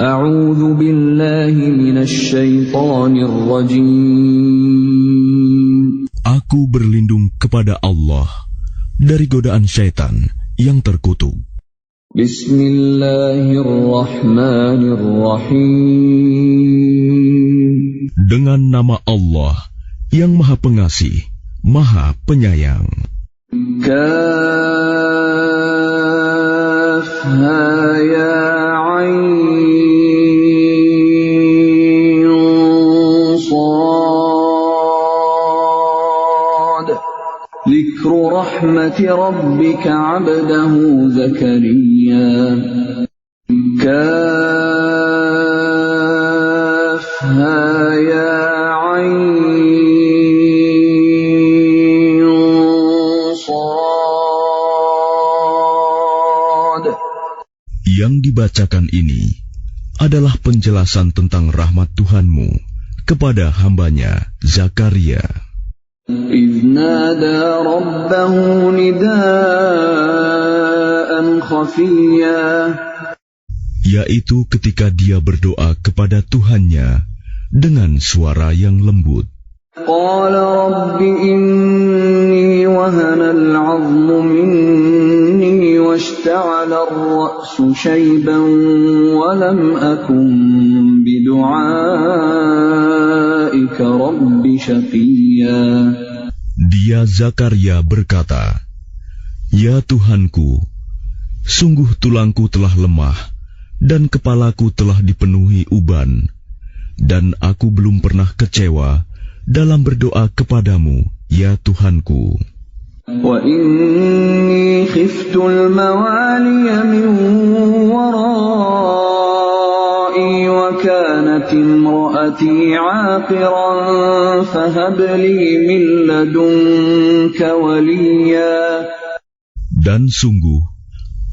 A'udzu billahi minasy syaithanir rajim. Aku berlindung kepada Allah dari godaan syaitan yang terkutuk. Bismillahirrahmanirrahim. Dengan nama Allah yang Maha Pengasih, Maha Penyayang. Kaf ha ya ain sad. Dzikru rahmati rabbika 'abdahu Zakariya. Kaf ha ya ain sad. Yang dibacakan ini adalah penjelasan tentang rahmat Tuhanmu kepada hambanya Zakaria. إذ نادى ربه نداء خفيا. Yaitu ketika dia berdoa kepada Tuhannya dengan suara yang lembut. قال رب إني وهن العظم مني واشتعل الرأس شيبا ولم أكن بدعائك رب شقيا. Dia Zakaria berkata, "Ya Tuhanku, sungguh tulangku telah lemah dan kepalaku telah dipenuhi uban, dan aku belum pernah kecewa dalam berdoa kepadamu, ya Tuhanku. وَإِنِّي خِفْتُ الْمَوَالِيَ مِنْ وَرَائِي وَكَانَتِ امْرَأَتِي عَاقِرًا فَهَبْ لِي مِنْ لَدُنْكَ وَلِيًّا. Dan sungguh,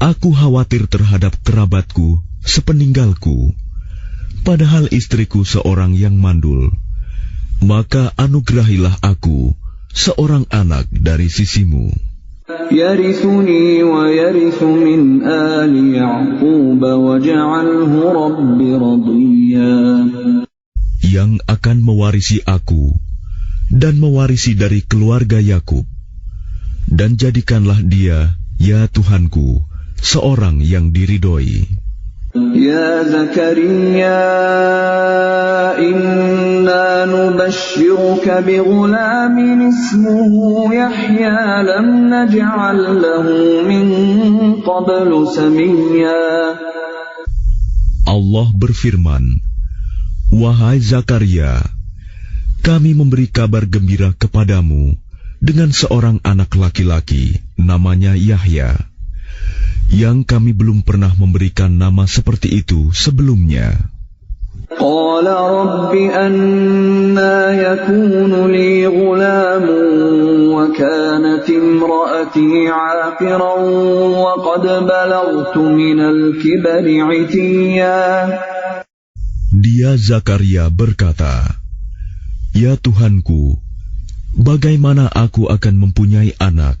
aku khawatir terhadap kerabatku sepeninggalku, padahal istriku seorang yang mandul. Maka anugerahilah aku seorang anak dari sisimu. يَرِثُنِي وَيَرِثُ مِنْ آلِ يَعْقُوبَ وَاجْعَلْهُ رَبِّ رَضِيًّا. Yang akan mewarisi aku dan mewarisi dari keluarga Yakub, dan jadikanlah dia, ya Tuhanku, seorang yang diridhoi. Ya Zakaria, inna nubashshiruka bighulamin ismuhu Yahya lam naj'al lahu min qablu samiyya. Allah berfirman, "Wahai Zakaria, kami memberi kabar gembira kepadamu dengan seorang anak laki-laki namanya Yahya, yang kami belum pernah memberikan nama seperti itu sebelumnya." Qala rabbi anna yakunu li ghulamun wa kanat imra'ati 'aqiran wa qad balaghtu minal kibri 'itiyya. Dia Zakaria berkata, "Ya Tuhanku, bagaimana aku akan mempunyai anak,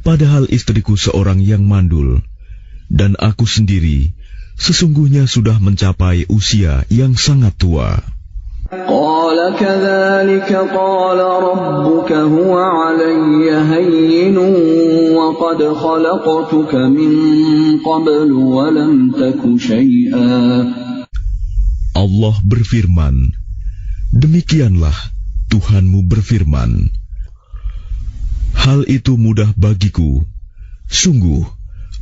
padahal istriku seorang yang mandul, dan aku sendiri sesungguhnya sudah mencapai usia yang sangat tua." Qala kadzalika qala rabbuka huwa 'alayya hayyinun wa qad khalaqtuka min qablu wa lam taku syai'a. Allah berfirman, "Demikianlah Tuhanmu berfirman, hal itu mudah bagiku. Sungguh,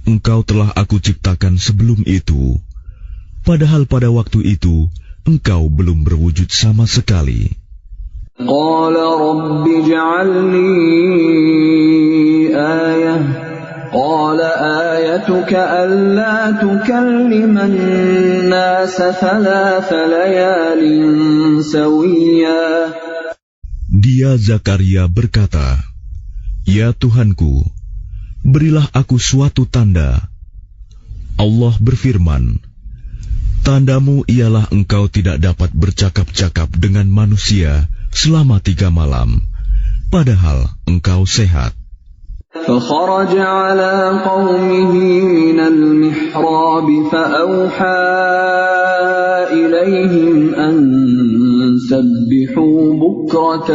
engkau telah aku ciptakan sebelum itu, padahal pada waktu itu engkau belum berwujud sama sekali." Qala rabbi ij'al li ayah. Qala ayatuka alla tukalliman nasa thalatha layalin sawiyya. Dia Zakaria berkata, "Ya Tuhanku, berilah aku suatu tanda." Allah berfirman, "Tandamu ialah engkau tidak dapat bercakap-cakap dengan manusia selama 3 malam, padahal engkau sehat." فخرج على قومه من المحراب فأوحى إليهم أن سبحوا بكرة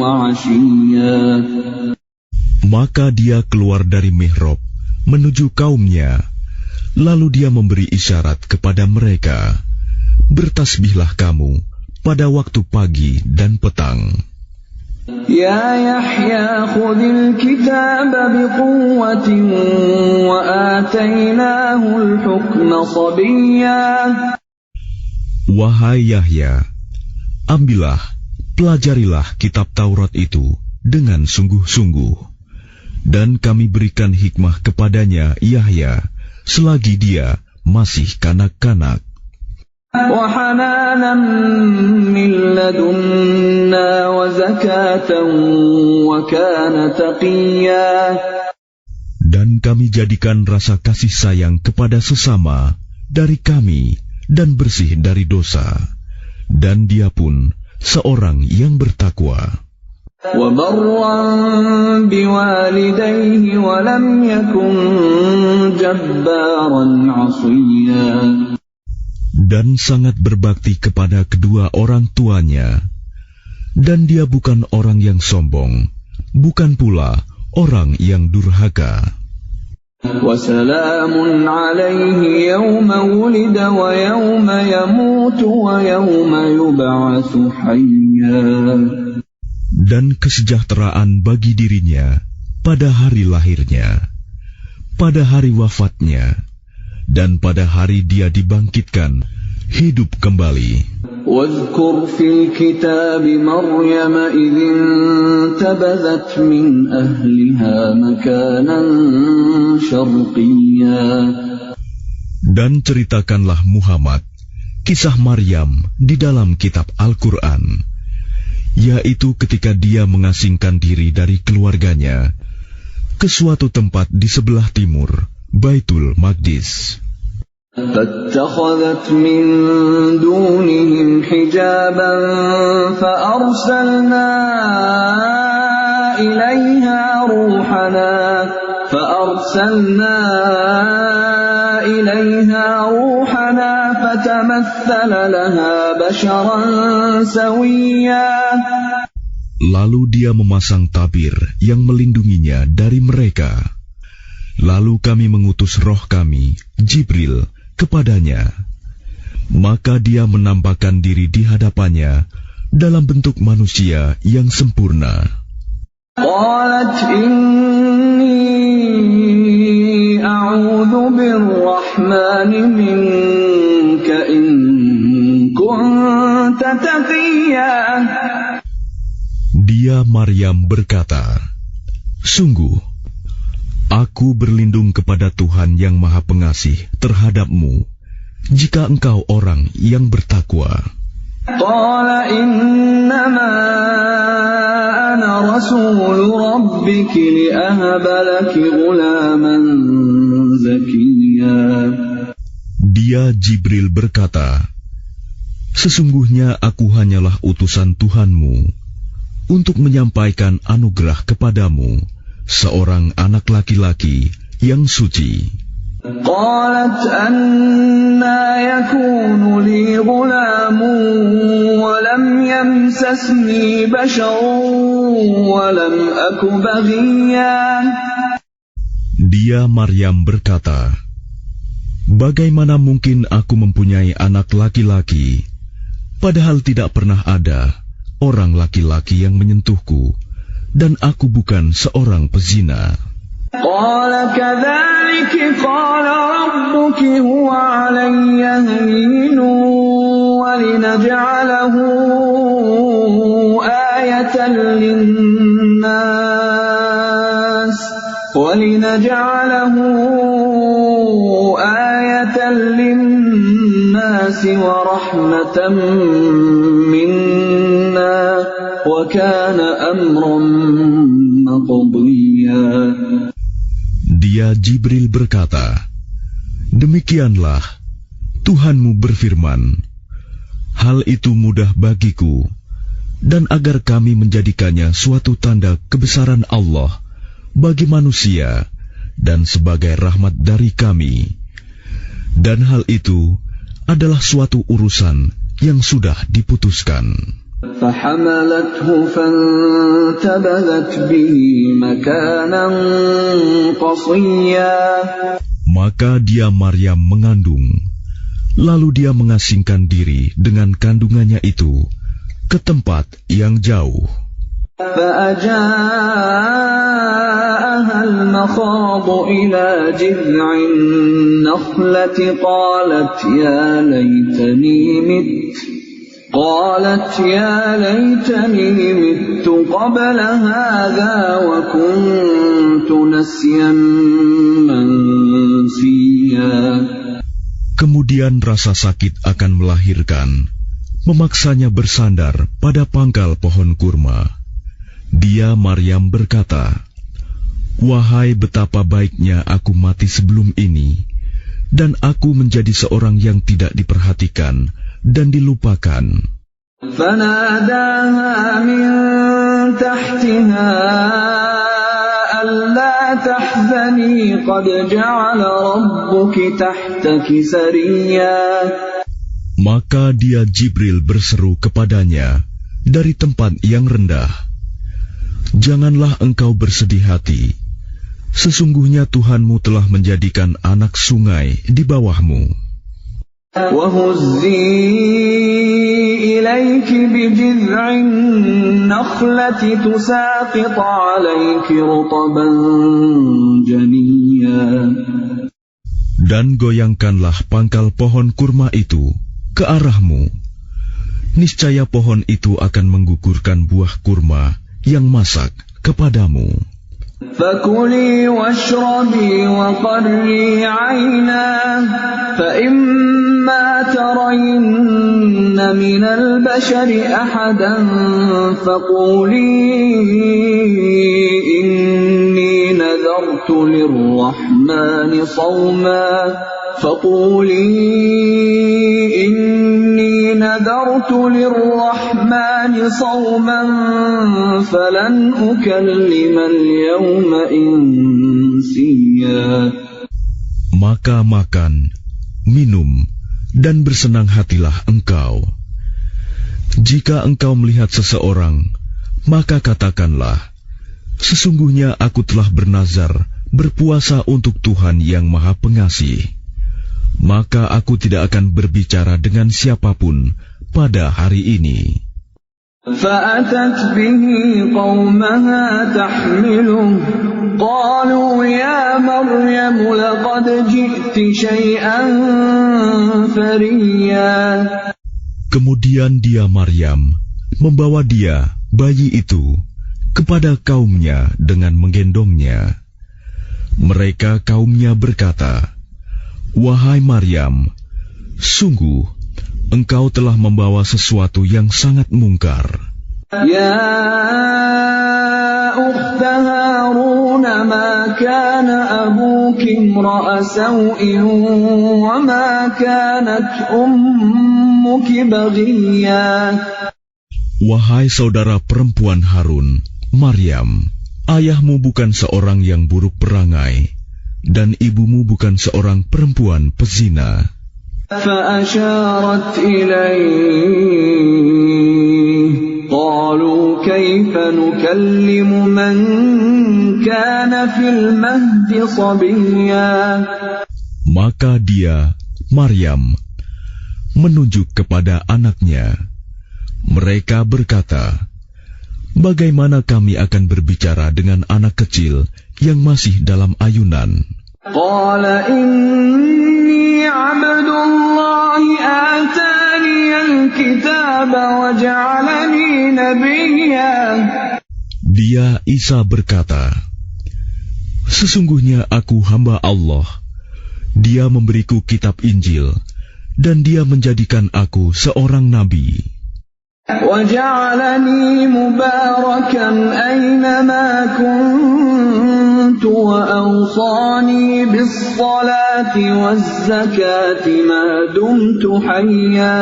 وعشيا. Maka dia keluar dari mihrab menuju kaumnya, lalu dia memberi isyarat kepada mereka, bertasbihlah kamu pada waktu pagi dan petang. Ya Yahya khudil kitab biquwwatin wa atainahul hukma sabiyya. Wahai Yahya, ambillah, pelajarilah kitab Taurat itu dengan sungguh-sungguh, dan kami berikan hikmah kepadanya Yahya selagi dia masih kanak-kanak. وحنانا من لدنا وزكاة وكان تقيا. Dan kami jadikan rasa kasih sayang kepada sesama dari kami dan bersih dari dosa, dan dia pun seorang yang bertakwa. وبرا بوالديه ولم يكن جبارا عصيا. Dan sangat berbakti kepada kedua orang tuanya, dan dia bukan orang yang sombong, bukan pula orang yang durhaka. وسلام عليه يوم ولد ويوم يموت ويوم يبعث حيا. Dan kesejahteraan bagi dirinya pada hari lahirnya, pada hari wafatnya, dan pada hari dia dibangkitkan hidup kembali. واذكر في الكتاب مريم إذ انتبذت من أهلها مكانا شرقيا. Dan ceritakanlah Muhammad kisah Maryam di dalam kitab Al-Quran, yaitu ketika dia mengasingkan diri dari keluarganya ke suatu tempat di sebelah timur Baitul Maqdis. فاتخذت من دونهم حجابا فأرسلنا إليها روحنا فتمثل لها بشرا سويا. Lalu dia memasang tabir yang melindunginya dari mereka. Lalu kami mengutus roh kami, Jibril, kepadanya. Maka dia menampakkan diri di hadapannya dalam bentuk manusia yang sempurna. قالت إني أعوذ بالرحمن منك إن كنت تقيا. Dia Maryam berkata, sungguh, aku berlindung kepada Tuhan yang Maha Pengasih terhadapmu, jika engkau orang yang bertakwa. Qala innama ana rasul rabbiki li'ahaba laki ghulaman zakiyya. Dia Jibril berkata, sesungguhnya aku hanyalah utusan Tuhanmu untuk menyampaikan anugerah kepadamu seorang anak laki-laki yang suci. Qalat anna yakunu li ghulamun wa lam yamsasni basharun wa lam aku baghiyan. Dia Maryam berkata, bagaimana mungkin aku mempunyai anak laki-laki, padahal tidak pernah ada orang laki-laki yang menyentuhku, dan aku bukan seorang pezina. Qala kadzalika qala rabbuki huwa 'alayya hayyinun wa linaj'alahu ayatan lin-nas wa rahmatan minna wa kana amran maqdiya. Dia Jibril berkata, demikianlah Tuhanmu berfirman, hal itu mudah bagiku, dan agar kami menjadikannya suatu tanda kebesaran Allah bagi manusia dan sebagai rahmat dari kami, dan hal itu adalah suatu urusan yang sudah diputuskan. فحملته فانتبذت به مكانا قصيا. Maka dia Maryam mengandung, lalu dia mengasingkan diri dengan kandungannya itu ke tempat yang jauh. فأجاءها المخاض إلى جذع النخلة قالت يا ليتني مت قبل هذا وكنت نسيا منسيا. Kemudian rasa sakit akan melahirkan memaksanya bersandar pada pangkal pohon kurma. Dia Maryam berkata, "Wahai betapa baiknya aku mati sebelum ini, dan aku menjadi seorang yang tidak diperhatikan dan dilupakan." فناداها من تحتها ألا تحزني قد جعل ربك تحتك سريا. Maka dia Jibril berseru kepadanya dari tempat yang rendah, "Janganlah engkau bersedih hati. Sesungguhnya Tuhanmu telah menjadikan anak sungai di bawahmu." وَهُزِّي إِلَيْكِ بِجِذْعِ النَّخْلَةِ تُسَاقِطْ عَلَيْكِ رُطَبًا جَنِيًّا. Dan goyangkanlah pangkal pohon kurma itu ke arahmu. Niscaya pohon itu akan menggugurkan buah kurma yang masak kepadamu. فَكُلِي وَاشْرَبِي وَقَرِّي عَيْنًا فَإِمَّا تَرَيِنَّ مِنَ الْبَشَرِ أَحَدًا فَقُولِي إِنِّي نَذَرْتُ لِلرَّحْمَنِ صَوْمًا فَلَنْ أُكَلِّمَ الْيَوْمَ إِنسِيًّا. Maka makan, minum, dan bersenang hatilah engkau. Jika engkau melihat seseorang, maka katakanlah, "Sesungguhnya aku telah bernazar berpuasa untuk Tuhan yang Maha Pengasih. Maka aku tidak akan berbicara dengan siapapun pada hari ini." فَأَتَتْ بِهِ قَوْمَهَا تَحْمِلُهُ قَالُوا يَا مَرْيَمُ لَقَدْ جِئْتِ شَيْئًا فَرِيًّا. Kemudian dia Maryam membawa dia, bayi itu, kepada kaumnya dengan menggendongnya. Mereka kaumnya berkata, "Wahai Maryam, sungguh engkau telah membawa sesuatu yang sangat mungkar." Ya ukhta Harun ma kana abuki imra'a saw'in wa ma kanat ummuki baghiyya. Wahai saudara perempuan Harun, Maryam, ayahmu bukan seorang yang buruk perangai, dan ibumu bukan seorang perempuan pezina. فأشارت إليه قالوا كيف نكلم من كان في المهد صبيا. Maka dia, Maryam, menunjuk kepada anaknya. Mereka berkata, "Bagaimana kami akan berbicara dengan anak kecil yang masih dalam ayunan?" قال إني عبد الله آتاني الكتاب وجعلني نبيا. Dia Isa berkata, "Sesungguhnya aku hamba Allah. Dia memberiku kitab Injil dan dia menjadikan aku seorang nabi. وجعلني مباركا أينما كنت وأوصاني بالصلاة والزكاة ما دمت حيا.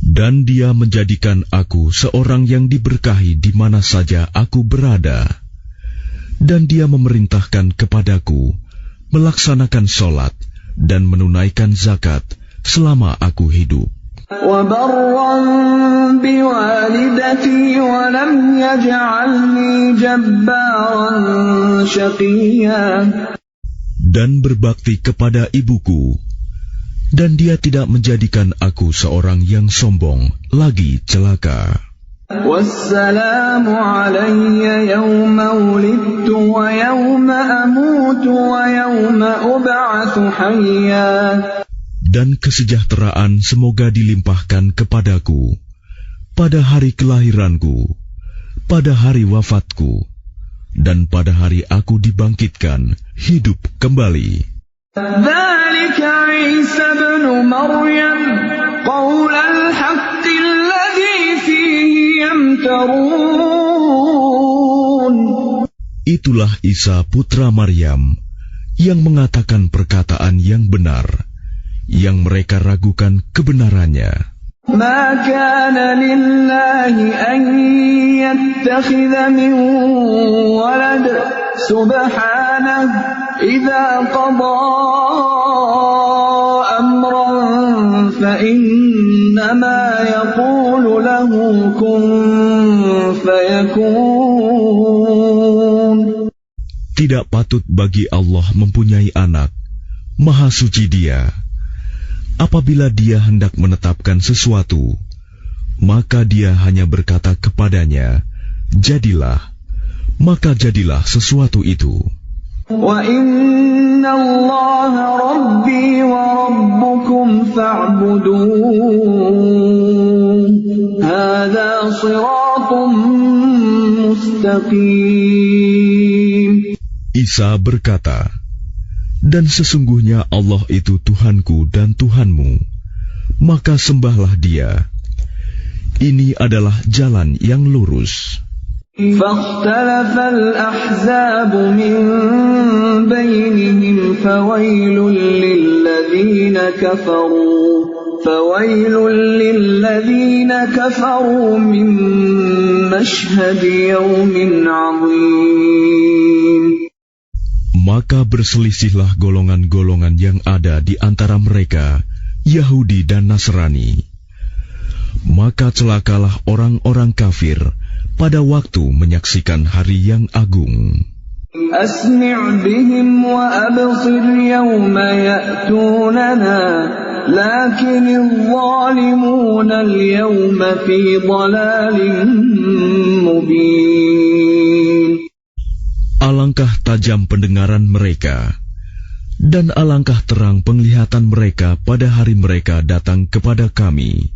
Dan dia menjadikan aku seorang yang diberkahi di mana saja aku berada. Dan dia memerintahkan kepadaku melaksanakan sholat dan menunaikan zakat selama aku hidup. وبرا بوالدتي ولم يجعلني جبارا شقيا. Dan berbakti kepada ibuku, dan dia tidak menjadikan aku seorang yang sombong, lagi celaka. والسلام علي يوم ولدت ويوم أموت ويوم أبعث حيا. Dan kesejahteraan semoga dilimpahkan kepadaku pada hari kelahiranku, pada hari wafatku, dan pada hari aku dibangkitkan hidup kembali. ذلك عيسى ابن مريم قول الحق الذي فيه يمترون. Itulah Isa putra Maryam yang mengatakan perkataan yang benar, yang mereka ragukan kebenarannya. ما كان لله أن يتخذ من ولد سبحانه إذا قضى أمرا فإنما يقول له كن فيكون. Tidak patut bagi Allah mempunyai anak, Maha Suci Dia. Apabila Dia hendak menetapkan sesuatu, maka Dia hanya berkata kepadanya, jadilah, maka jadilah sesuatu itu. وَإِنَّ اللَّهَ رَبِّي وَرَبُّكُمْ فَاعْبُدُوهُ هَذَا صِرَاطٌ مُسْتَقِيمٌ. Isa berkata, dan sesungguhnya Allah itu Tuhanku dan Tuhanmu, maka sembahlah Dia. Ini adalah jalan yang lurus. فاختلف الأحزاب من بينهم فويل للذين كفروا من مشهد يوم عظيم. Maka berselisihlah golongan-golongan yang ada di antara mereka, Yahudi dan Nasrani. Maka celakalah orang-orang kafir pada waktu menyaksikan hari yang agung. أسمع بهم وأبصر يوم يأتوننا لكن الظالمون اليوم في ضلال مبين. Alangkah tajam pendengaran mereka, dan alangkah terang penglihatan mereka pada hari mereka datang kepada kami.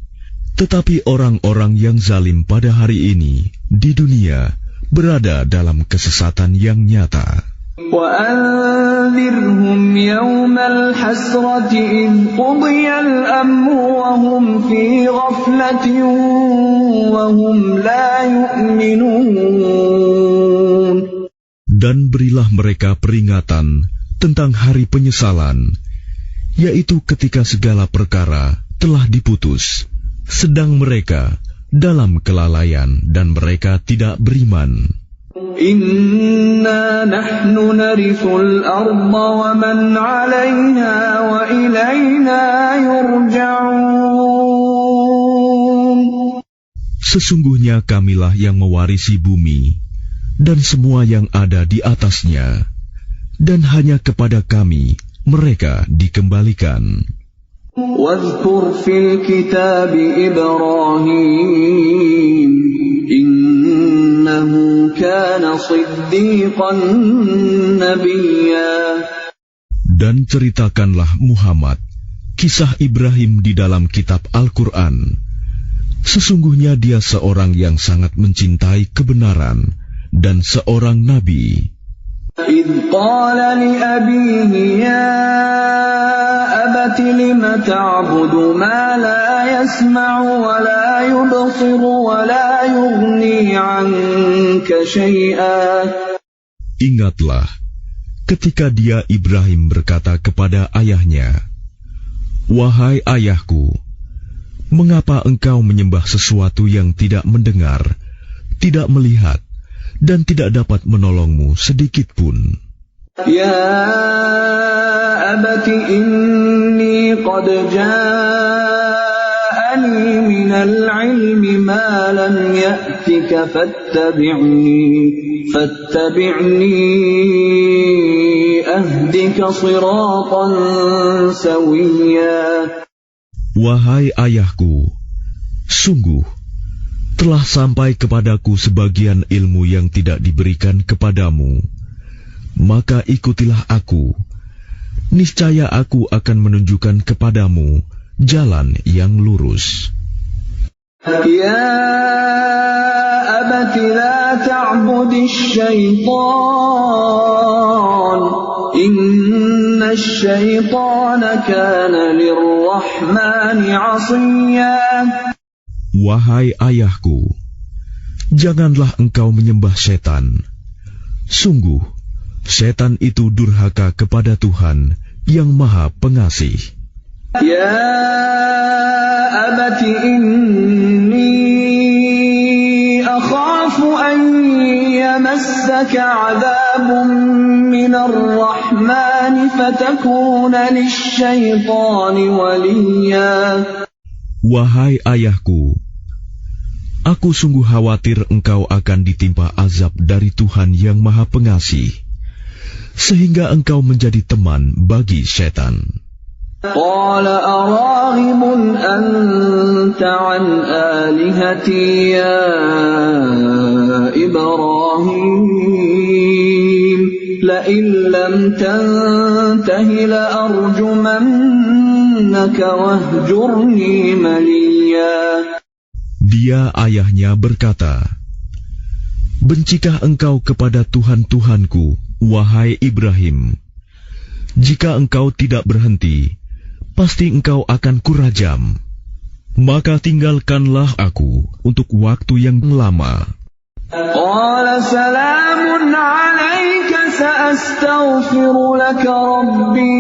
Tetapi orang-orang yang zalim pada hari ini di dunia berada dalam kesesatan yang nyata. وَأَنذِرْهُمْ يَوْمَ الْحَسْرَةِ إِذْ قُضِيَ الْأَمْرُ وَهُمْ فِي غَفْلَةٍ وَهُمْ لَا يُؤْمِنُونَ. Dan berilah mereka peringatan tentang hari penyesalan, yaitu ketika segala perkara telah diputus, sedang mereka dalam kelalaian dan mereka tidak beriman. Inna nahnu narithul arda wa man 'alayha wa ilayna yurja'un. Sesungguhnya kamilah yang mewarisi bumi dan semua yang ada di atasnya, dan hanya kepada kami mereka dikembalikan. واذكر في الكتاب إبراهيم إنه كان صديقا نبيا. Dan ceritakanlah Muhammad kisah Ibrahim di dalam kitab Al-Quran. Sesungguhnya dia seorang yang sangat mencintai kebenaran dan seorang nabi. إذ قال لأبيه يا أبت لم تعبد ما لا يسمع ولا يبصر ولا يغني عنك شيئا. Ingatlah ketika dia Ibrahim berkata kepada ayahnya, wahai ayahku, mengapa engkau menyembah sesuatu yang tidak mendengar, tidak melihat, dan tidak dapat menolongmu sedikit pun? Ya abati inni قد جاءني من العلم ما لم يأتك فاتبعني أهدك صراطا سويا. Wahai ayahku, sungguh telah sampai kepadaku sebagian ilmu yang tidak diberikan kepadamu. Maka ikutilah aku, niscaya aku akan menunjukkan kepadamu jalan yang lurus. Ya abati la ta'budish syaitan, inna syaitana kana lirrahmani 'asiyya. Wahai ayahku, janganlah engkau menyembah setan. Sungguh, setan itu durhaka kepada Tuhan yang Maha Pengasih. Ya abati inni akhafu an yamassaka 'adabun minar rahmani fatakuna lisyaitani waliya. Wahai ayahku, aku sungguh khawatir engkau akan ditimpa azab dari Tuhan yang Maha Pengasih, sehingga engkau menjadi teman bagi setan. Qala araghibun anta an alihati ya Ibrahim, la in lam tantahi la arjumannaka wahjurni maliya. Dia ayahnya berkata, bencikah engkau kepada Tuhan-Tuhanku, wahai Ibrahim? Jika engkau tidak berhenti, pasti engkau akan kurajam. Maka tinggalkanlah aku untuk waktu yang lama. Qala salamun alayka sa'astaghfiru laka rabbi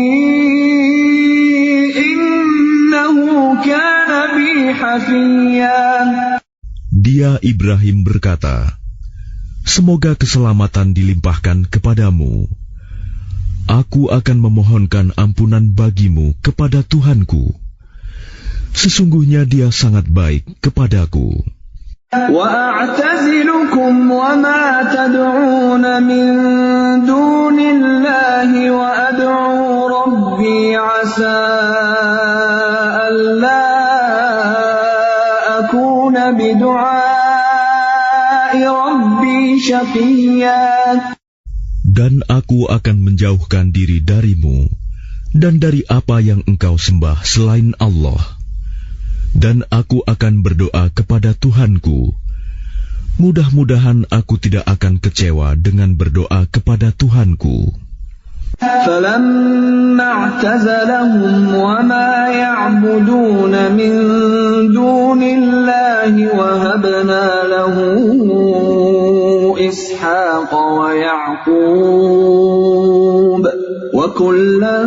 innahu kana bi hafiyya. Dia Ibrahim berkata, semoga keselamatan dilimpahkan kepadamu. Aku akan memohonkan ampunan bagimu kepada Tuhanku. Sesungguhnya Dia sangat baik kepadaku. وَأَعْتَزِلُكُمْ وَمَا تَدْعُونَ مِن دُونِ اللَّهِ وَأَدْعُو رَبِّي عَسَىٰ أَلَّا أَكُونَ بِدُعَاءِ رَبِّي شَقِيًّا. Dan aku akan menjauhkan diri darimu dan dari apa yang engkau sembah selain Allah. Dan aku akan berdoa kepada Tuhanku. Mudah-mudahan aku tidak akan kecewa dengan berdoa kepada Tuhanku. فَلَمَّا اعْتَزَلَهُمْ وَمَا يَعْبُدُونَ مِن دُونِ اللَّهِ وَهَبْنَا لَهُ إِسْحَاقَ وَيَعْقُوبَ وَكُلًّا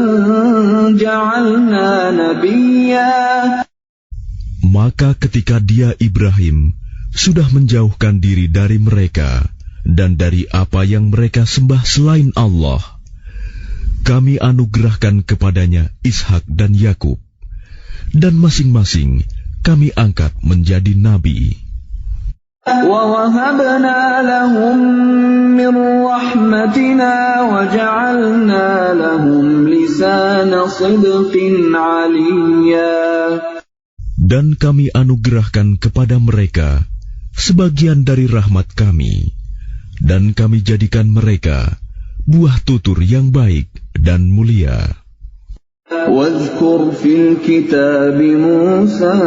جَعَلْنَا نَبِيًّا. Maka ketika dia Ibrahim sudah menjauhkan diri dari mereka dan dari apa yang mereka sembah selain Allah, kami anugerahkan kepadanya Ishak dan Yakub, dan masing-masing kami angkat menjadi nabi. وَوَهَبْنَا لَهُم مِّن رَّحْمَتِنَا وَجَعَلْنَا لَهُمْ لِسَانَ صِدْقٍ عَلِيًّا. Dan kami anugerahkan kepada mereka sebagian dari rahmat kami, dan kami jadikan mereka buah tutur yang baik dan mulia. وَاذْكُرْ فِي الْكِتَابِ مُوسَىٰ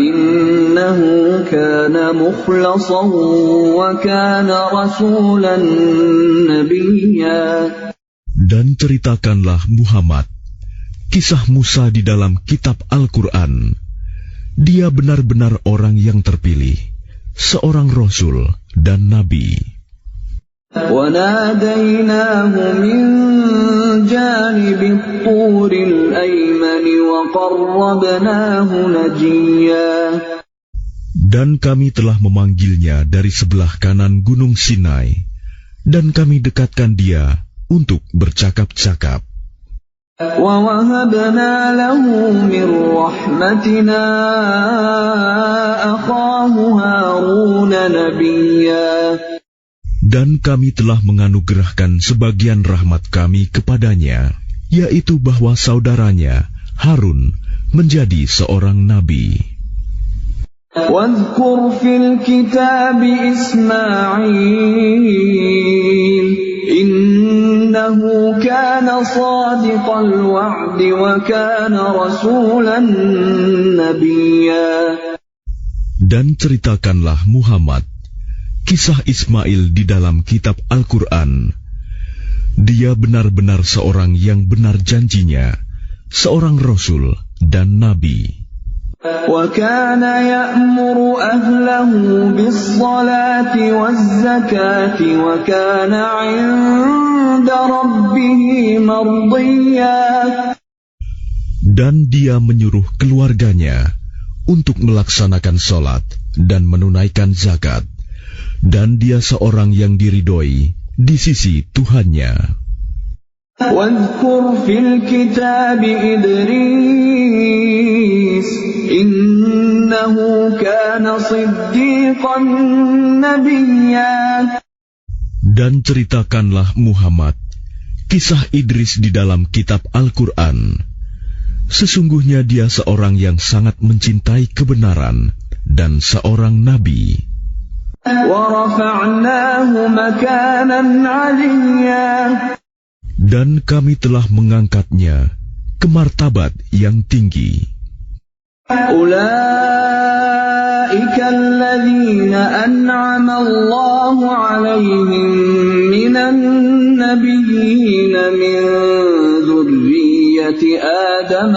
إِنَّهُ كَانَ مُخْلَصًا وَكَانَ رَسُولًا نَبِيًّا. Dan ceritakanlah Muhammad kisah Musa di dalam kitab Al-Quran. Dia benar-benar orang yang terpilih, seorang Rasul dan Nabi. وَنَادَيْنَاهُ مِن جَانِبِ الطُّورِ الْأَيْمَنِ وَقَرَّبْنَاهُ نَجِيًّا. Dan kami telah memanggilnya dari sebelah kanan Gunung Sinai, dan kami dekatkan dia untuk bercakap-cakap. وَوَهَبْنَا لَهُ مِنْ رَحْمَتِنَا أَخَاهُ هَارُونَ نَبِيًّا. Dan kami telah menganugerahkan sebagian rahmat kami kepadanya, yaitu bahwa saudaranya Harun menjadi seorang nabi. وَاذْكُرْ فِي الْكِتَابِ إِسْمَاعِيلَ إِنَّهُ كَانَ صَادِقَ الْوَعْدِ وَكَانَ رَسُولًا نَبِيًّا. Dan ceritakanlah Muhammad kisah Ismail di dalam kitab Al-Quran. Dia benar-benar seorang yang benar janjinya, seorang Rasul dan Nabi. وَكَانَ يَأْمُرُ أَهْلَهُ بِالصَّلَاةِ وَالزَّكَاةِ وَكَانَ عِندَ رَبِّهِ مَرْضِيًّا. Dan dia menyuruh keluarganya untuk melaksanakan sholat dan menunaikan zakat, dan dia seorang yang diridhoi di sisi Tuhannya. وَاذْكُرْ فِي الْكِتَابِ إِدْرِيسَ إِنَّهُ كَانَ صِدِّيقًا نَبِيًّا. Dan ceritakanlah Muhammad kisah Idris di dalam kitab Al-Quran. Sesungguhnya dia seorang yang sangat mencintai kebenaran dan seorang nabi. وَرَفَعْنَاهُ مَكَانًا عَلِيًّا. Dan kami telah mengangkatnya ke martabat yang tinggi. أُولَئِكَ الَّذِينَ أَنْعَمَ اللَّهُ عَلَيْهِمْ مِنَ النَّبِيِّينَ مِنْ ذُرِّيَّةِ آدَمَ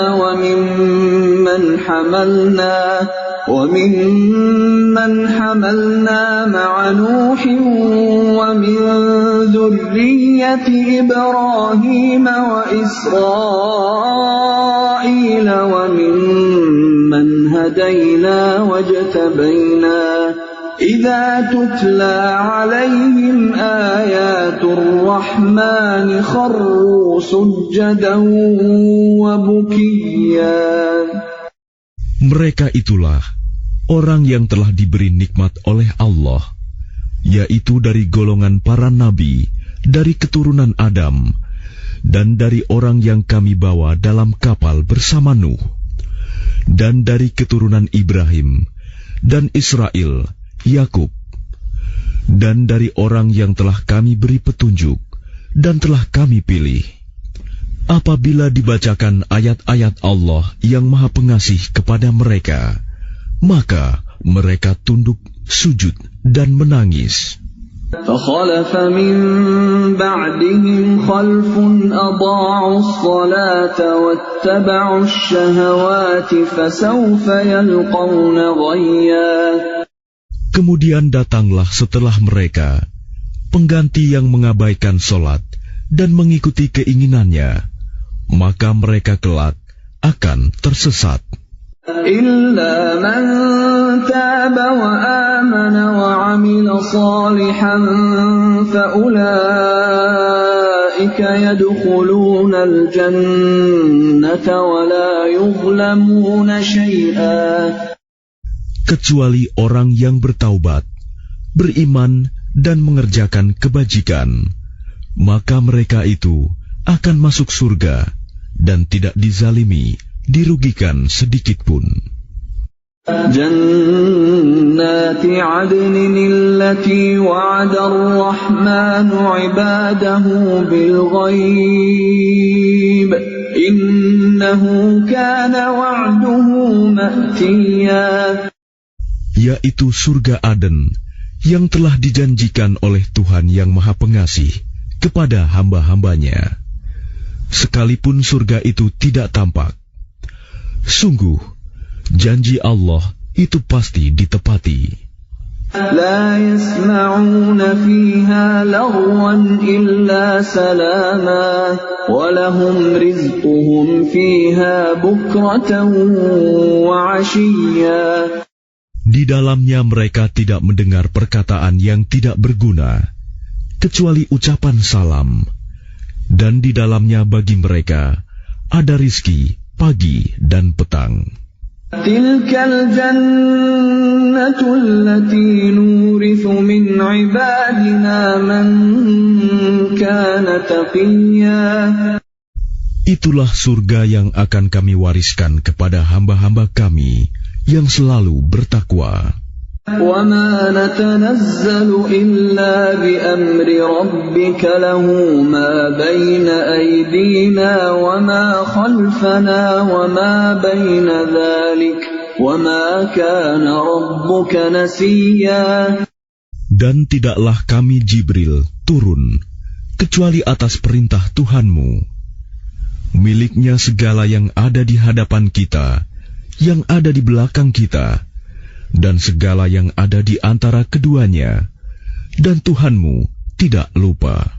وَمِمَّنْ حَمَلْنَا مَعَ نُوحٍ وَمِنْ ذُرِّيَّةِ إِبْرَاهِيمَ وَإِسْرَائِيلَ وَمِمَّنْ هَدَيْنَا وَاجْتَبَيْنَا إِذَا تُتْلَى عَلَيْهِمْ آيَاتُ الرَّحْمَنِ خَرُّوا سُجَّدًا وَبُكِيًّا. Mereka itulah orang yang telah diberi nikmat oleh Allah, yaitu dari golongan para nabi, dari keturunan Adam, dan dari orang yang kami bawa dalam kapal bersama Nuh, dan dari keturunan Ibrahim, dan Israel, Yakub, dan dari orang yang telah kami beri petunjuk, dan telah kami pilih. Apabila dibacakan ayat-ayat Allah yang Maha Pengasih kepada mereka, maka mereka tunduk, sujud, dan menangis. فَخَلَفَ مِنْ بَعْدِهِمْ خَلْفٌ أَضَاعُوا الصَّلَاةَ وَاتَّبَعُوا الشَّهَوَاتِ فَسَوْفَ يَلْقَوْنَ غَيًّا. Kemudian datanglah setelah mereka pengganti yang mengabaikan sholat dan mengikuti keinginannya, maka mereka kelak akan tersesat. إِلَّا مَنْ تَابَ وَآمَنَ وَعَمِلَ صَالِحًا فَأُولَئِكَ يَدْخُلُونَ الْجَنَّةَ وَلَا يُظْلَمُونَ شَيْئًا. Kecuali orang yang bertaubat, beriman, dan mengerjakan kebajikan, maka mereka itu akan masuk surga dan tidak dizalimi, dirugikan sedikit pun. جَنَّاتِ عَدْنٍ الَّتِي وَعَدَ الرَّحْمَنُ عِبَادَهُ بِالْغَيْبِ إِنَّهُ كَانَ وَعْدُهُ مَأْتِيًّا. Yaitu surga Aden yang telah dijanjikan oleh Tuhan yang Maha Pengasih kepada hamba-hambanya, sekalipun surga itu tidak tampak. Sungguh, janji Allah itu pasti ditepati. لا يسمعون فيها لغوا إلا سلاما ولهم رزقهم فيها بكرة وعشيا. Di dalamnya mereka tidak mendengar perkataan yang tidak berguna, kecuali ucapan salam, dan di dalamnya bagi mereka ada rizki pagi dan petang. تلك الجنة التي نورث من عبادنا من كان تقيا. Itulah surga yang akan kami wariskan kepada hamba-hamba kami yang selalu bertakwa. وَمَا نَتَنَزَّلُ إِلَّا بِأَمْرِ رَبِّكَ لَهُ مَا بَيْنَ أَيْدِينَا وَمَا خَلْفَنَا وَمَا بَيْنَ ذَلِكَ وَمَا كَانَ رَبُّكَ نَسِيًّا. Dan tidaklah kami Jibril turun kecuali atas perintah Tuhanmu. Miliknya segala yang ada di hadapan kita, yang ada di belakang kita, dan segala yang ada di antara keduanya, dan Tuhanmu tidak lupa.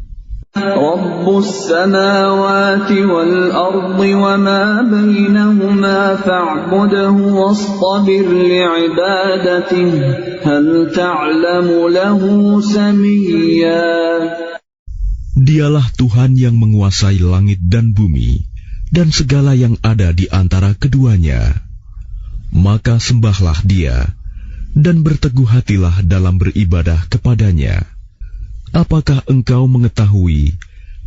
Rabbus samawati wal ardi wa ma bainahuma fa'budhu wastabir li'ibadatihi hal ta'lamu lahu samiyya. Dialah Tuhan yang menguasai langit dan bumi dan segala yang ada di antara keduanya. Maka sembahlah Dia dan berteguh hatilah dalam beribadah kepadanya. Apakah engkau mengetahui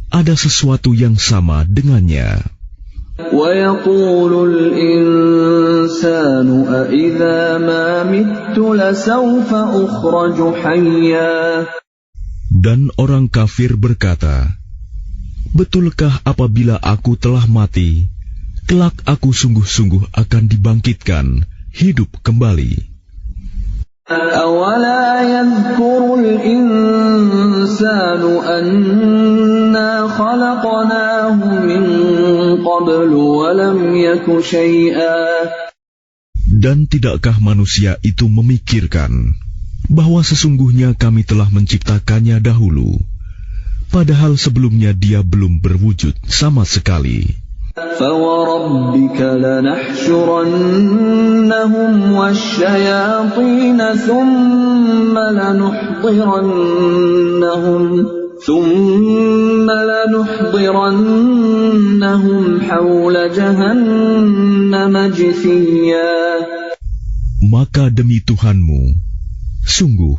ada sesuatu yang sama dengannya? وَيَقُولُ الْإِنسَانُ أَإِذَا مَا مِتُّ لَسَوْفَ أُخْرَجُ حَيًّا. Dan orang kafir berkata, betulkah apabila aku telah mati, kelak aku sungguh-sungguh akan dibangkitkan, hidup kembali. أَوَلَا يَذْكُرُ الْإِنسَانُ أَنَّا خَلَقْنَاهُ مِنْ قَبْلُ وَلَمْ يَكُ شَيْئًا. Dan tidakkah manusia itu memikirkan bahwa sesungguhnya kami telah menciptakannya dahulu, padahal sebelumnya dia belum berwujud sama sekali. فَوَرَبِّكَ لَنَحْشُرَنَّهُمْ وَالشَّيَاطِينَ ثُمَّ لَنُحْضِرَنَّهُمْ حَوْلَ جَهَنَّمَ جِثِيًّا. Maka demi Tuhanmu, sungguh,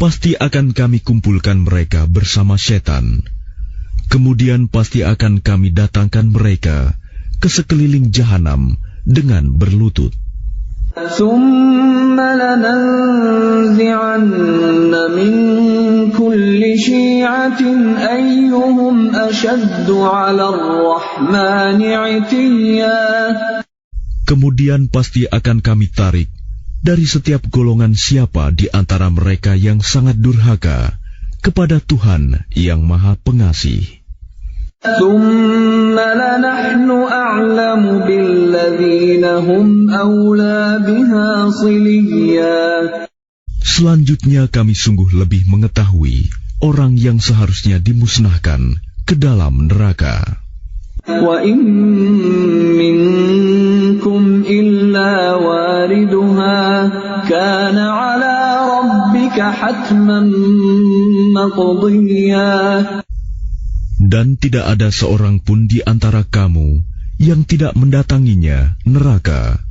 pasti akan kami kumpulkan mereka bersama setan. Kemudian pasti akan kami datangkan mereka ke sekeliling jahanam dengan berlutut. ثُمَّ لَنَنزِعَنَّ مِنْ كُلِّ شِيعَةٍ أَيُّهُمْ أَشَدُّ عَلَى الرَّحْمَنِ عِتِيًّا. Kemudian pasti akan kami tarik dari setiap golongan siapa di antara mereka yang sangat durhaka kepada Tuhan yang Maha Pengasih. ثُمَّ لَنَحْنُ أَعْلَمُ بِالَّذِينَ هُمْ أَوْلَى بِهَا صِلِيًّا. Selanjutnya kami sungguh lebih mengetahui orang yang seharusnya dimusnahkan ke dalam neraka. وَإِن مِّنكُمْ إِلَّا وَارِدُهَا كَانَ عَلَى رَبِّكَ حَتْمًا مَّقْضِيًّا. Dan tidak ada seorang pun di antara kamu yang tidak mendatanginya neraka.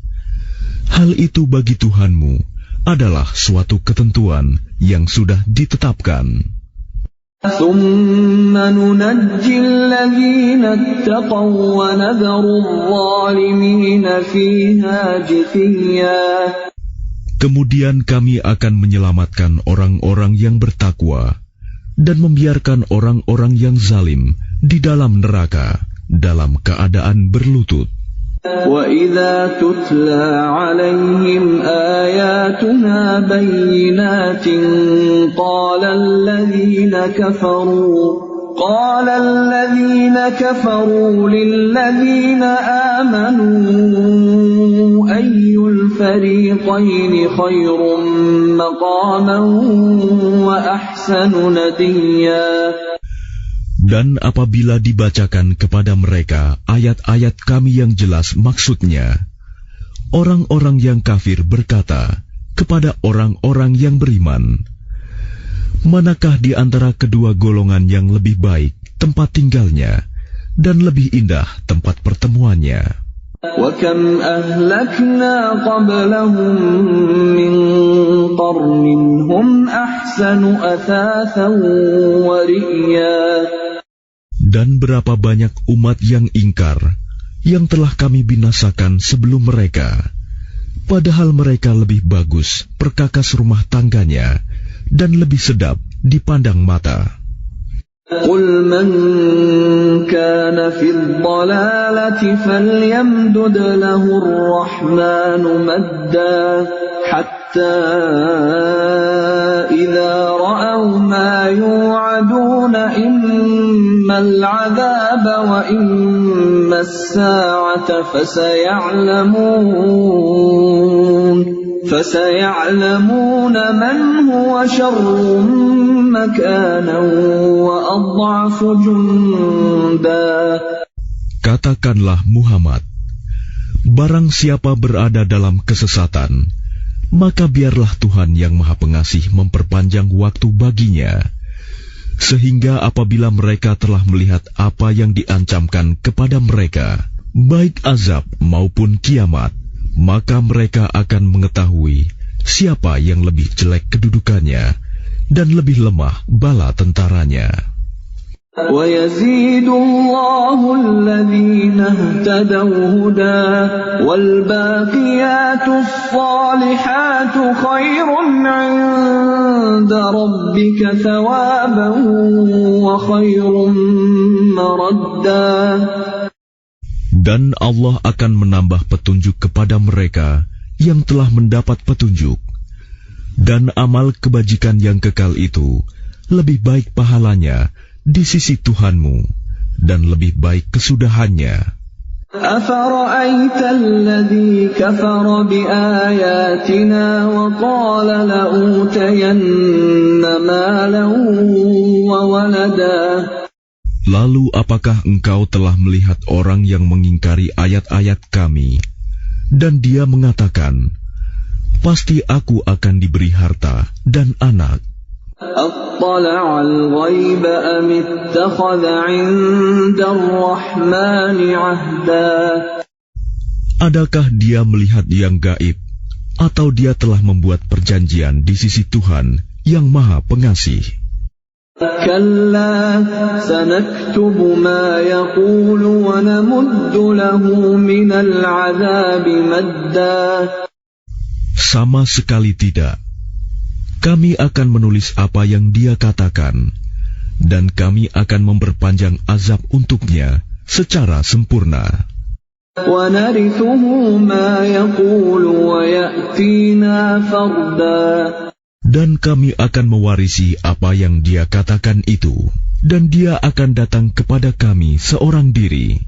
Hal itu bagi Tuhanmu adalah suatu ketentuan yang sudah ditetapkan. ثُمَّ نُنَجِّي الَّذِينَ اتَّقَوْا وَنَذَرُ الظَّالِمِينَ فِيهَا جِثِيًّا. Kemudian kami akan menyelamatkan orang-orang yang bertakwa dan membiarkan orang-orang yang zalim di dalam neraka dalam keadaan berlutut. وَإِذَا تُتْلَى عَلَيْهِمْ آيَاتُنَا بَيِّنَاتٍ قَالَ الَّذِينَ كَفَرُوا لِلَّذِينَ آمَنُوا أَيُّ الْفَرِيقَيْنِ خَيْرٌ مَّقَامًا وَأَحْسَنُ نَدِيًّا. Dan apabila dibacakan kepada mereka ayat-ayat kami yang jelas maksudnya, orang-orang yang kafir berkata kepada orang-orang yang beriman, manakah di antara kedua golongan yang lebih baik tempat tinggalnya dan lebih indah tempat pertemuannya. وَكَمْ أَهْلَكْنَا قَبْلَهُمْ مِنْ قَرْنٍ هُمْ أَحْسَنُ أَثَاثًا وَرِئْيًا. Dan berapa banyak umat yang ingkar yang telah kami binasakan sebelum mereka, padahal mereka lebih bagus perkakas rumah tangganya dan lebih sedap dipandang mata. قُلْ مَنْ كَانَ فِي الضَّلَالَةِ فَلْيَمْدُدْ لَهُ الرَّحْمَنُ مَدًّا حَتَّى إِذَا رَأَوْا مَا يُوعَدُونَ إِمَّا الْعَذَابَ وَإِمَّا السَّاعَةَ فَسَيَعْلَمُونَ مَنْ هُوَ شَرٌّ مَكَانًا وَأَضْعَفُ جُنْدًا. Katakanlah Muhammad, barang siapa berada dalam kesesatan, maka biarlah Tuhan yang Maha Pengasih memperpanjang waktu baginya, sehingga apabila mereka telah melihat apa yang diancamkan kepada mereka, baik azab maupun kiamat, maka mereka akan mengetahui siapa yang lebih jelek kedudukannya dan lebih lemah bala tentaranya. وَيَزِيدُ اللَّهُ الَّذِينَ اهْتَدَوْا هُدًى وَالْبَاقِيَاتُ الصَّالِحَاتُ خَيْرٌ عِندَ رَبِّكَ ثَوَابًا وَخَيْرٌ مَرَدًّا. Dan Allah akan menambah petunjuk kepada mereka yang telah mendapat petunjuk, dan amal kebajikan yang kekal itu lebih baik pahalanya di sisi Tuhanmu, dan lebih baik kesudahannya. أَفَرَأَيْتَ الَّذِي كَفَرَ بِآيَاتِنَا وَقَالَ لَأُوتَيَنَّ مَالًا وَوَلَدًا. Lalu apakah engkau telah melihat orang yang mengingkari ayat-ayat kami, dan dia mengatakan, pasti aku akan diberi harta dan anak. أَطَّلَعَ الْغَيْبَ أَمِ اتَّخَذَ عِندَ الرَّحْمَنِ عَهْدًا. Adakah dia melihat yang gaib, atau dia telah membuat perjanjian di sisi Tuhan yang Maha Pengasih? كَلَّا سَنَكْتُبُ مَا يَقُولُ وَنَمُدُّ لَهُ مِنَ الْعَذَابِ مَدًّا. Sama sekali tidak. Kami akan menulis apa yang dia katakan, dan kami akan memperpanjang azab untuknya secara sempurna. وَنَرِثُهُ مَا يَقُولُ وَيَأْتِينَا فَرْدًا. Dan kami akan mewarisi apa yang dia katakan itu, dan dia akan datang kepada kami seorang diri.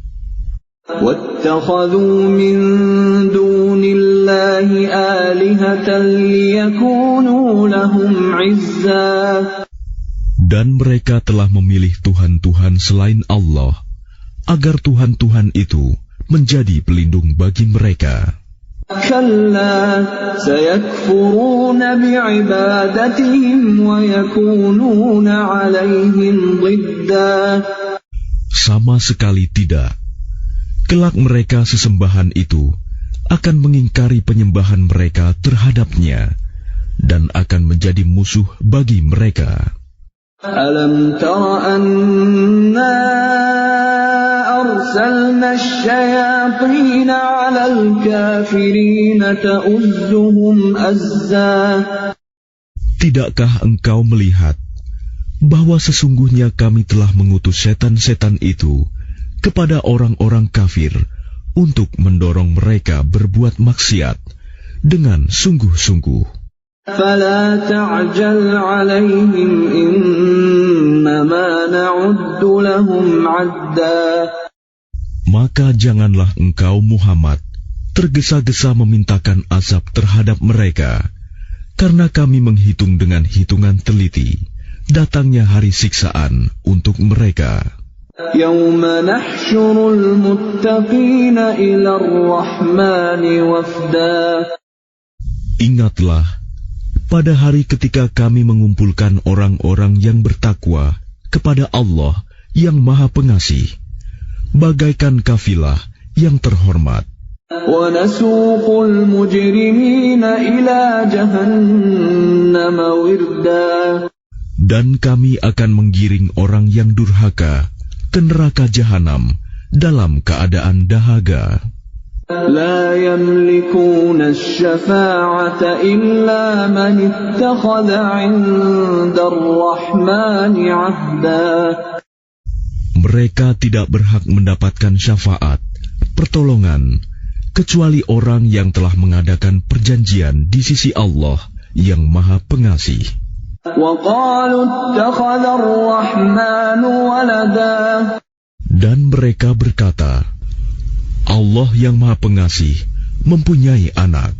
وَاتَّخَذُوا مِن دُونِ اللَّهِ آلِهَةً لِيَكُونُوا لَهُمْ عِزًّا. Dan mereka telah memilih Tuhan-Tuhan selain Allah, agar Tuhan-Tuhan itu menjadi pelindung bagi mereka. كَلَّا سَيَكْفُرُونَ بِعِبَادَتِهِمْ وَيَكُونُونَ عَلَيْهِمْ ضِدًّا. Sama sekali tidak. Kelak mereka sesembahan itu akan mengingkari penyembahan mereka terhadapnya, dan akan menjadi musuh bagi mereka. أَلَمْ تَرَ أَنَّا أَرْسَلْنَا الشَّيَاطِينَ عَلَى الْكَافِرِينَ تَؤُزُّهُمْ أَزًّا. Tidakkah engkau melihat bahwa sesungguhnya kami telah mengutus setan-setan itu kepada orang-orang kafir untuk mendorong mereka berbuat maksiat dengan sungguh-sungguh? فَلَا تَعْجَلْ عَلَيْهِمْ إِنَّمَا نَعُدُّ لَهُمْ عَدًّا. Maka janganlah engkau Muhammad tergesa-gesa memintakan azab terhadap mereka, karena kami menghitung dengan hitungan teliti datangnya hari siksaan untuk mereka. يَوْمَ نَحْشُرُ الْمُتَّقِينَ إِلَى الرَّحْمَنِ وَفْدًا. Ingatlah, pada hari ketika kami mengumpulkan orang-orang yang bertakwa kepada Allah yang Maha Pengasih, bagaikan kafilah yang terhormat. وَنَسُوقُ الْمُجْرِمِينَ إِلَى جَهَنَّمَ وِرْدًا. Dan kami akan menggiring orang yang durhaka ke neraka jahanam dalam keadaan dahaga. لا يملكون الشفاعة إلا من اتخذ عند الرحمن عهدا. Mereka tidak berhak mendapatkan syafaat, pertolongan, kecuali orang yang telah mengadakan perjanjian di sisi Allah yang Maha Pengasih. وقالوا اتخذ الرحمن ولدا. Dan mereka berkata, Allah yang Maha Pengasih mempunyai anak.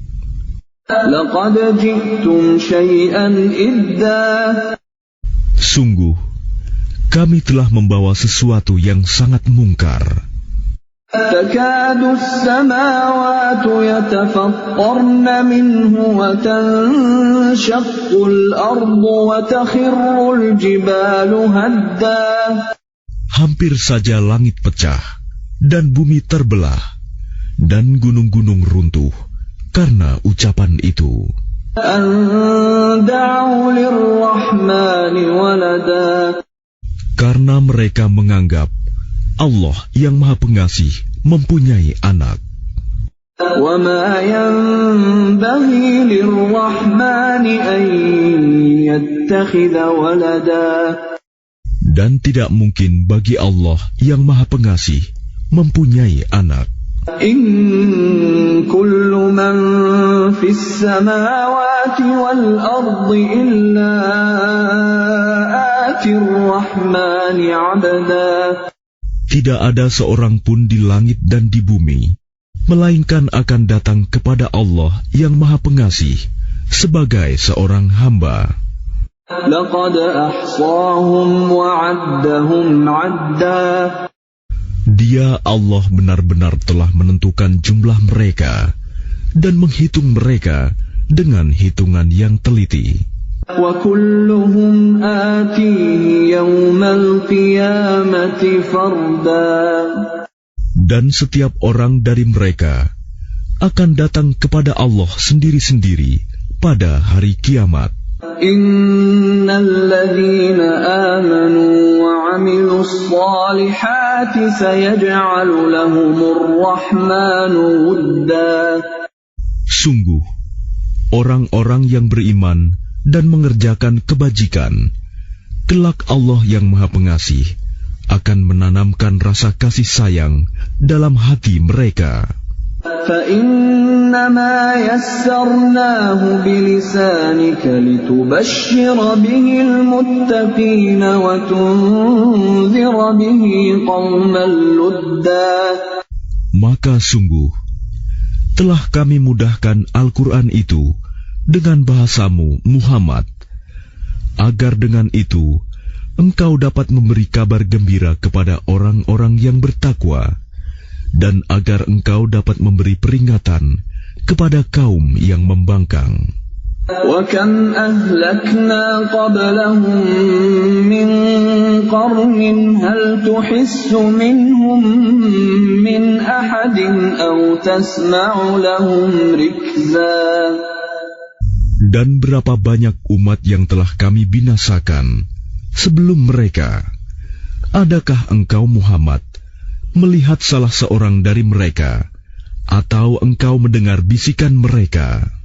لقد جئتم شيئا إدا. Sungguh, kami telah membawa sesuatu yang sangat mungkar. تكاد السماوات يتفطرن منه وتنشق الأرض وتخر الجبال هدا. Hampir saja langit pecah dan bumi terbelah dan gunung-gunung runtuh karena ucapan itu. أن دعوا للرحمن ولدا. Karena mereka menganggap Allah yang Maha Pengasih mempunyai anak. وما ينبغي للرحمن أن يتخذ ولدا. Dan tidak mungkin bagi Allah yang Maha Pengasih mempunyai anak. إن كل من في السماوات والأرض إلا آتي الرحمن عبدا. Tidak ada seorang pun di langit dan di bumi, melainkan akan datang kepada Allah yang Maha Pengasih sebagai seorang hamba. لقد أحصاهم وعدهم عدا. Dia Allah benar-benar telah menentukan jumlah mereka dan menghitung mereka dengan hitungan yang teliti. وكلهم آتيه يوم القيامة فردا. Dan setiap orang dari mereka akan datang kepada Allah sendiri-sendiri pada hari kiamat. إن الذين آمنوا وعملوا الصالحات سيجعل لهم الرحمن ودا. Sungguh, orang-orang yang beriman dan mengerjakan kebajikan, kelak Allah yang Maha Pengasih akan menanamkan rasa kasih sayang dalam hati mereka. فإنما يسرناه بلسانك لتبشر به المتقين وتنذر به قوما لدا. Maka sungguh, telah kami mudahkan Al-Quran itu dengan bahasamu Muhammad, agar dengan itu engkau dapat memberi kabar gembira kepada orang-orang yang bertakwa, dan agar engkau dapat memberi peringatan kepada kaum yang membangkang. وَكَمْ أَهْلَكْنَا قَبْلَهُمْ مِنْ قَرْنٍ هَلْ تُحِسُّ مِنْهُمْ مِنْ أَحَدٍ أَوْ تَسْمَعُ لَهُمْ رِكْزًا. Dan berapa banyak umat yang telah kami binasakan sebelum mereka. Adakah engkau Muhammad melihat salah seorang dari mereka, atau engkau mendengar bisikan mereka?